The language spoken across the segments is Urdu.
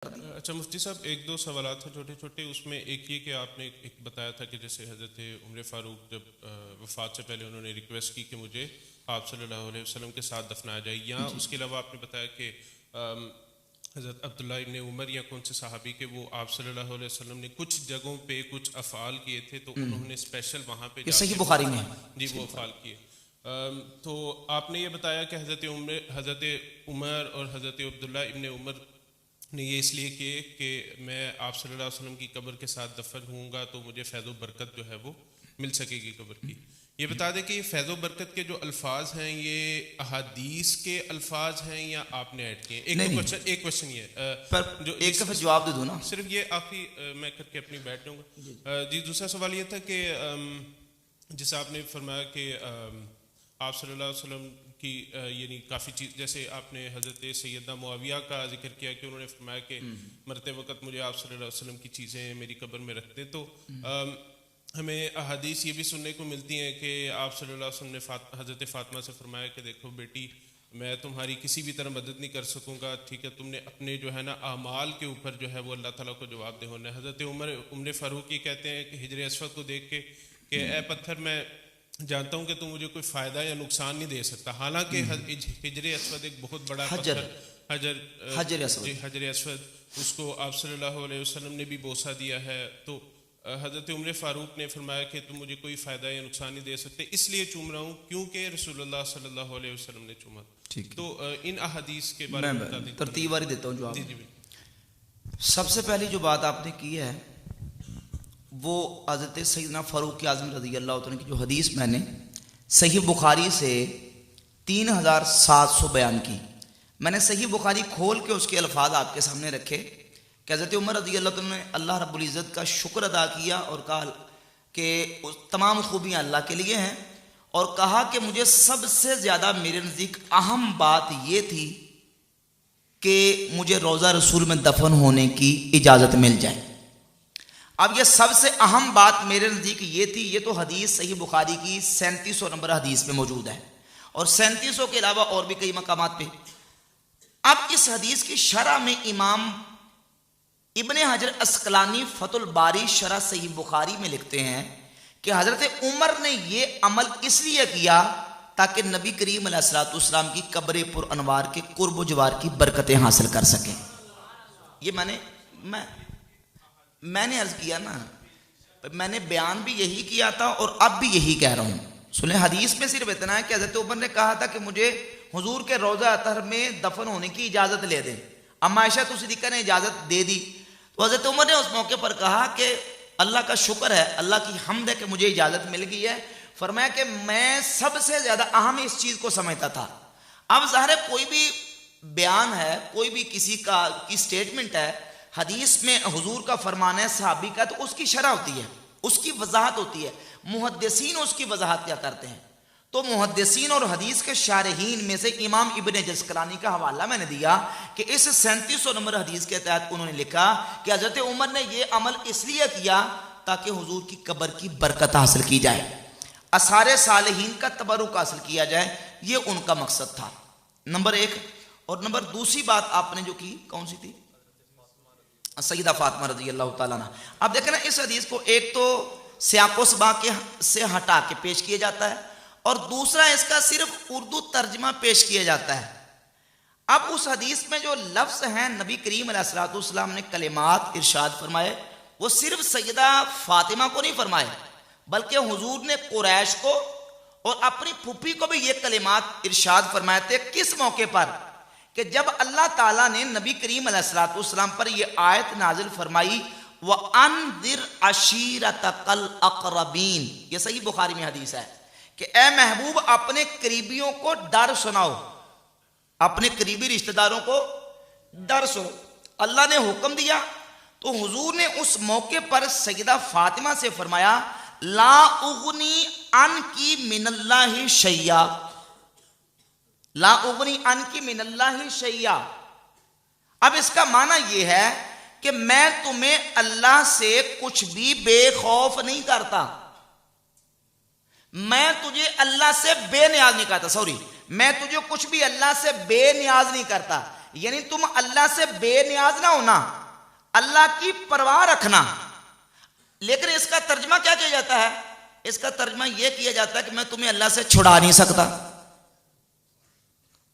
اچھا مفتی صاحب، ایک دو سوالات ہیں چھوٹے چھوٹے. اس میں ایک یہ کہ آپ نے ایک بتایا تھا کہ جیسے حضرت عمر فاروق جب وفات سے پہلے انہوں نے ریکویسٹ کی کہ مجھے آپ صلی اللہ علیہ وسلم کے ساتھ دفنایا جائے، یا اس کے علاوہ آپ نے بتایا کہ حضرت عبداللہ ابن عمر یا کون سے صحابی کے وہ آپ صلی اللہ علیہ وسلم نے کچھ جگہوں پہ کچھ افعال کیے تھے تو انہوں نے اسپیشل وہاں پہ یہ صحیح بخاری میں جی وہ افعال کیے. تو آپ نے یہ بتایا کہ حضرت عمر اور حضرت عبداللہ ابن عمر نے یہ اس لیے کیے کہ میں آپ صلی اللہ علیہ وسلم کی قبر کے ساتھ دفن ہوں گا تو مجھے فیض و برکت جو ہے وہ مل سکے گی قبر کی. یہ بتا دیں کہ یہ فیض و برکت کے جو الفاظ ہیں یہ احادیث کے الفاظ ہیں یا آپ نے ایڈ کیے؟ ایک کوشچن یہ پر جو ایک دفعہ جواب دے دوں نا، صرف یہ آخری میں کر کے اپنی بیٹھ جاؤں گا. جی دوسرا سوال یہ تھا کہ جیسے آپ نے فرمایا کہ آپ صلی اللہ علیہ وسلم کی یعنی کافی چیز، جیسے آپ نے حضرت سیدنا معاویہ کا ذکر کیا کہ انہوں نے فرمایا کہ مرتے وقت مجھے آپ صلی اللہ علیہ وسلم کی چیزیں میری قبر میں رکھ دیں. تو ہمیں احادیث یہ بھی سننے کو ملتی ہیں کہ آپ صلی اللہ علیہ وسلم نے حضرت فاطمہ سے فرمایا کہ دیکھو بیٹی، میں تمہاری کسی بھی طرح مدد نہیں کر سکوں گا، ٹھیک ہے، تم نے اپنے جو ہے نا اعمال کے اوپر جو ہے وہ اللہ تعالیٰ کو جواب دہ ہونا ہے. حضرت عمر فاروق یہ کہتے ہیں کہ حجر اسود کو دیکھ کے کہ اے پتھر، میں جانتا ہوں کہ تم مجھے کوئی فائدہ یا نقصان نہیں دے سکتا، حالانکہ حجر اسود ایک بہت بڑا پتھر، حجر اسود، اس کو آپ صلی اللہ علیہ وسلم نے بھی بوسہ دیا ہے. تو حضرت عمر فاروق نے فرمایا کہ تم مجھے کوئی فائدہ یا نقصان نہیں دے سکتے، اس لیے چوم رہا ہوں کیونکہ رسول اللہ صلی اللہ علیہ وسلم نے چوما. تو ان احادیث کے بارے میں بتا دیں. ترتیب والی دیتا ہوں جواب. جی. سب سے پہلی جو بات آپ نے کی ہے وہ حضرت سیدنا فاروق اعظم رضی اللہ عنہ کی جو حدیث میں نے صحیح بخاری سے 3700 بیان کی. میں نے صحیح بخاری کھول کے اس کے الفاظ آپ کے سامنے رکھے کہ حضرت عمر رضی اللہ عنہ نے اللہ رب العزت کا شکر ادا کیا اور کہا کہ تمام خوبیاں اللہ کے لیے ہیں، اور کہا کہ مجھے سب سے زیادہ میرے نزدیک اہم بات یہ تھی کہ مجھے روضہ رسول میں دفن ہونے کی اجازت مل جائے. اب یہ سب سے اہم بات میرے نزدیک یہ تھی. یہ تو حدیث صحیح بخاری کی 3700 نمبر حدیث میں موجود ہے، اور 3700 کے علاوہ اور بھی کئی مقامات پہ. اب اس حدیث کی شرح میں امام ابن حجر عسقلانی فتح الباری شرح صحیح بخاری میں لکھتے ہیں کہ حضرت عمر نے یہ عمل اس لیے کیا تاکہ نبی کریم علیہ الصلوۃ والسلام کی قبر پر انوار کے قرب و جوار کی برکتیں حاصل کر سکیں. یہ میں نے عرض کیا نا، میں نے بیان بھی یہی کیا تھا اور اب بھی یہی کہہ رہا ہوں. سنیں، حدیث میں صرف اتنا ہے کہ حضرت عمر نے کہا تھا کہ مجھے حضور کے روضہ اطہر میں دفن ہونے کی اجازت لے دیں. اما عائشہ صدیقہ نے اجازت دے دی تو حضرت عمر نے اس موقع پر کہا کہ اللہ کا شکر ہے، اللہ کی حمد ہے کہ مجھے اجازت مل گئی ہے. فرمایا کہ میں سب سے زیادہ اہم اس چیز کو سمجھتا تھا. اب ظاہر ہے کوئی بھی بیان ہے، کوئی بھی کسی کی سٹیٹمنٹ ہے، حدیث میں حضور کا فرمان ہے، صحابی کا، تو اس کی شرح ہوتی ہے، اس کی وضاحت ہوتی ہے. محدثین اس کی وضاحت کیا کرتے ہیں؟ تو محدثین اور حدیث کے شارحین میں سے امام ابن عسقلانی کا حوالہ میں نے دیا کہ اس 3700 نمبر حدیث کے تحت انہوں نے لکھا کہ حضرت عمر نے یہ عمل اس لیے کیا تاکہ حضور کی قبر کی برکت حاصل کی جائے، آثار صالحین کا تبرک حاصل کیا جائے، یہ ان کا مقصد تھا. نمبر ایک. اور نمبر دوسری بات آپ نے جو کی کون سی تھی؟ سیدہ فاطمہ رضی اللہ تعالیٰ عنہ. اب دیکھیں نا، اس حدیث کو ایک تو سیاق و سباق سے ہٹا کے پیش کیا جاتا ہے اور دوسرا اس کا صرف اردو ترجمہ پیش کیا جاتا ہے. اب اس حدیث میں جو لفظ ہیں، نبی کریم علیہ الصلوۃ والسلام نے کلمات ارشاد فرمائے، وہ صرف سیدہ فاطمہ کو نہیں فرمائے بلکہ حضور نے قریش کو اور اپنی پھوپھی کو بھی یہ کلمات ارشاد فرمائے تھے. کس موقع پر؟ کہ جب اللہ تعالیٰ نے نبی کریم علیہ الصلوۃ والسلام پر یہ آیت نازل فرمائی، وَأَنذِرْ عَشِيرَتَكَ الْأَقْرَبِينَ، یہ صحیح بخاری میں حدیث ہے کہ اے محبوب اپنے قریبیوں کو ڈر سناؤ، اپنے قریبی رشتہ داروں کو ڈر سنو. اللہ نے حکم دیا تو حضور نے اس موقع پر سیدہ فاطمہ سے فرمایا، لا اغنی عنکی من اللہ شیئا، لا اغنی عنکی من اللہ شیئا. اب اس کا معنی یہ ہے کہ میں تمہیں اللہ سے کچھ بھی بے خوف نہیں کرتا، میں تجھے اللہ سے بے نیاز نہیں کرتا، میں تجھے کچھ بھی اللہ سے بے نیاز نہیں کرتا. یعنی تم اللہ سے بے نیاز نہ ہونا، اللہ کی پرواہ رکھنا. لیکن اس کا ترجمہ کیا کیا جاتا ہے؟ اس کا ترجمہ یہ کیا جاتا ہے کہ میں تمہیں اللہ سے چھڑا نہیں سکتا.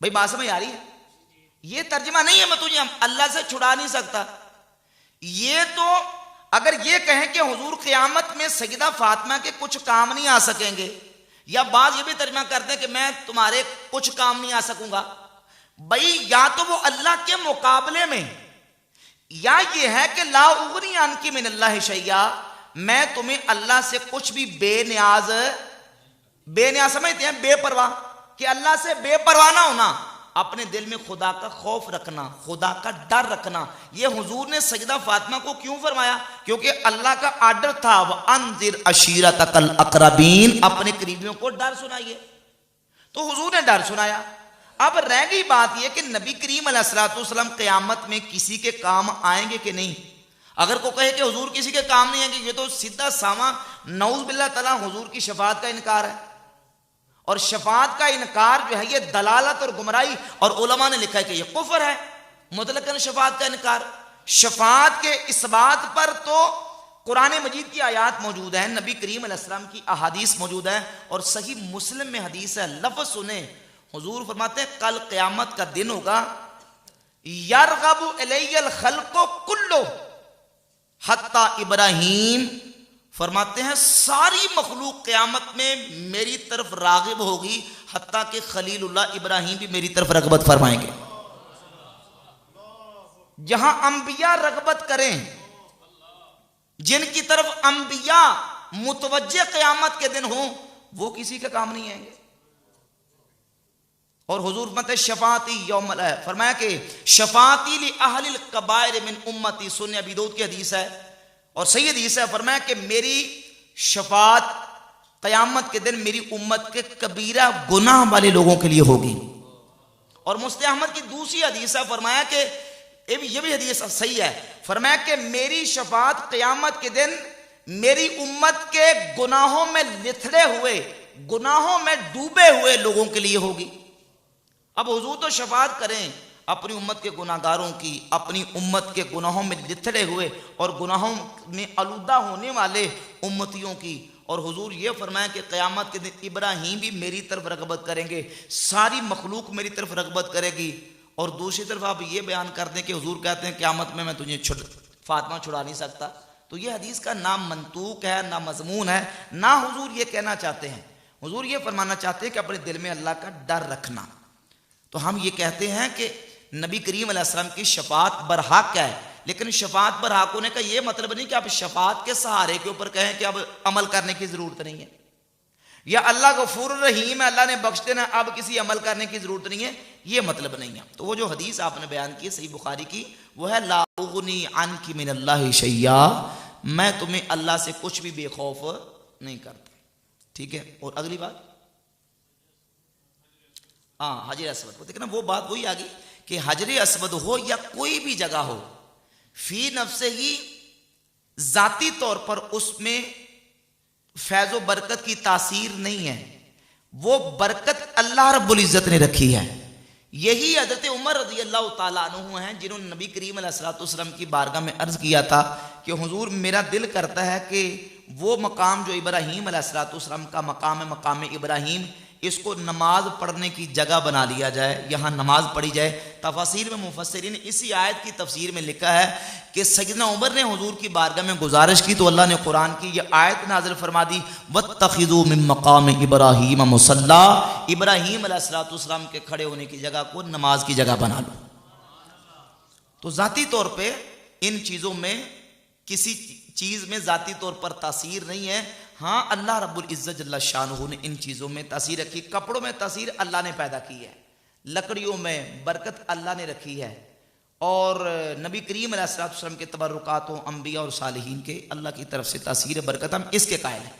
بھائی بات سمجھ آ رہی ہے؟ یہ ترجمہ نہیں ہے میں تجھے اللہ سے چھڑا نہیں سکتا. یہ تو اگر یہ کہیں کہ حضور قیامت میں سیدہ فاطمہ کے کچھ کام نہیں آ سکیں گے، یا بعض یہ بھی ترجمہ کرتے ہیں کہ میں تمہارے کچھ کام نہیں آ سکوں گا. بھائی یا تو وہ اللہ کے مقابلے میں، یا یہ ہے کہ لا اغنی عنک من اللہ شیئا، میں تمہیں اللہ سے کچھ بھی بے نیاز سمجھتے ہیں بے پرواہ، کہ اللہ سے بے پرواہ نہ ہونا، اپنے دل میں خدا کا خوف رکھنا، خدا کا ڈر رکھنا. یہ حضور نے سیدہ فاطمہ کو کیوں فرمایا؟ کیونکہ اللہ کا آرڈر تھا وَأَنذِرْ عَشِيرَتَكَ الْأَقْرَبِينَ، اپنے قریبیوں کو ڈر سنائیے. تو حضور نے ڈر سنایا. اب رہ گئی بات یہ کہ نبی کریم علیہ الصلوۃ والسلام قیامت میں کسی کے کام آئیں گے کہ نہیں. اگر کوئی کہے کہ حضور کسی کے کام نہیں آئیں گے، یہ تو سیدھا ساماں نعوذ باللہ تعالیٰ حضور کی شفاعت کا انکار ہے. اور شفاعت کا انکار جو ہے یہ دلالت اور گمراہی، اور علماء نے لکھا ہے کہ یہ کفر ہے مطلقاً شفاعت کا انکار. شفاعت کے اس بات پر تو قرآن مجید کی آیات موجود ہیں، نبی کریم علیہ السلام کی احادیث موجود ہیں، اور صحیح مسلم میں حدیث ہے. لفظ سنیں، حضور فرماتے ہیں کل قیامت کا دن ہوگا، یرغب الی الخلق کلو حتی ابراہیم، فرماتے ہیں ساری مخلوق قیامت میں میری طرف راغب ہوگی، حتیٰ کہ خلیل اللہ ابراہیم بھی میری طرف رغبت فرمائیں گے. جہاں انبیاء رغبت کریں، جن کی طرف انبیاء متوجہ قیامت کے دن ہوں، وہ کسی کا کام نہیں آئیں گے. اور حضور فرماتے ہیں شفاعتی یوم الآخرہ، فرمایا کہ شفاعتی لأہل الکبائر من امتی، سنن ابی داؤد کی حدیث ہے اور صحیح حدیث ہے. فرمایا کہ میری شفاعت قیامت کے دن میری امت کے کبیرہ گناہ والے لوگوں کے لیے ہوگی. اور مسلم احمد کی دوسری حدیث ہے، فرمایا کہ یہ بھی حدیث صحیح ہے، فرمایا کہ میری شفاعت قیامت کے دن میری امت کے گناہوں میں لتھڑے ہوئے، گناہوں میں ڈوبے ہوئے لوگوں کے لیے ہوگی. اب حضور تو شفاعت کریں اپنی امت کے گناہگاروں کی، اپنی امت کے گناہوں میں لتھڑے ہوئے اور گناہوں میں آلودہ ہونے والے امتیوں کی. اور حضور یہ فرمایا کہ قیامت کے دن ابراہیم بھی میری طرف رغبت کریں گے، ساری مخلوق میری طرف رغبت کرے گی. اور دوسری طرف آپ یہ بیان کر دیں کہ حضور کہتے ہیں قیامت میں تجھے فاطمہ چھڑا نہیں سکتا. تو یہ حدیث کا نہ منطوق ہے، نہ مضمون ہے، نہ حضور یہ کہنا چاہتے ہیں. حضور یہ فرمانا چاہتے ہیں کہ اپنے دل میں اللہ کا ڈر رکھنا. تو ہم یہ کہتے ہیں کہ نبی کریم علیہ السلام کی شفاعت برحق ہے، لیکن شفاعت برحق ہونے کا یہ مطلب نہیں کہ آپ شفاعت کے سہارے کے اوپر کہیں کہ اب عمل کرنے کی ضرورت نہیں ہے، یا اللہ غفور الرحیم ہے، اللہ نے بخش دینا، اب کسی عمل کرنے کی ضرورت نہیں ہے، یہ مطلب نہیں ہے. تو وہ جو حدیث آپ نے بیان کی صحیح بخاری کی، وہ ہے لا اغنی عنک من اللہ شیئا، میں تمہیں اللہ سے کچھ بھی بے خوف نہیں کرتا. ٹھیک ہے. اور اگلی بات حجر اسود، دیکھنا وہ بات وہی آگی کہ حجر اسود ہو یا کوئی بھی جگہ ہو، فی نفسہ ہی ذاتی طور پر اس میں فیض و برکت کی تاثیر نہیں ہے، وہ برکت اللہ رب العزت نے رکھی ہے. یہی حضرت عمر رضی اللہ تعالیٰ عنہ ہیں جنہوں نے نبی کریم علیہ الصلوۃ والسلام کی بارگاہ میں عرض کیا تھا کہ حضور میرا دل کرتا ہے کہ وہ مقام جو ابراہیم علیہ الصلوۃ والسلام کا مقام ہے، مقام ابراہیم، اس کو نماز پڑھنے کی جگہ بنا لیا جائے، یہاں نماز پڑھی جائے. تفاسیر میں مفسرین نے اسی آیت کی تفسیر میں لکھا ہے کہ سیدنا عمر نے حضور کی بارگاہ میں گزارش کی تو اللہ نے قرآن کی یہ آیت نازل فرما دی وَاتَّخِذُوا مِن مَقَامِ إِبْرَاهِيمَ مُصَلَّى، ابراہیم علیہ الصلوۃ والسلام کے کھڑے ہونے کی جگہ کو نماز کی جگہ بنا لو. تو ذاتی طور پہ ان چیزوں میں کسی چیز میں ذاتی طور پر تاثیر نہیں ہے. ہاں اللہ رب العزت جل شانہ نے ان چیزوں میں تاثیر رکھی. کپڑوں میں تاثیر اللہ نے پیدا کی ہے، لکڑیوں میں برکت اللہ نے رکھی ہے، اور نبی کریم علیہ السلام کے تبرکات و انبیاء اور صالحین کے اللہ کی طرف سے تاثیر برکت ہم اس کے قائل ہیں.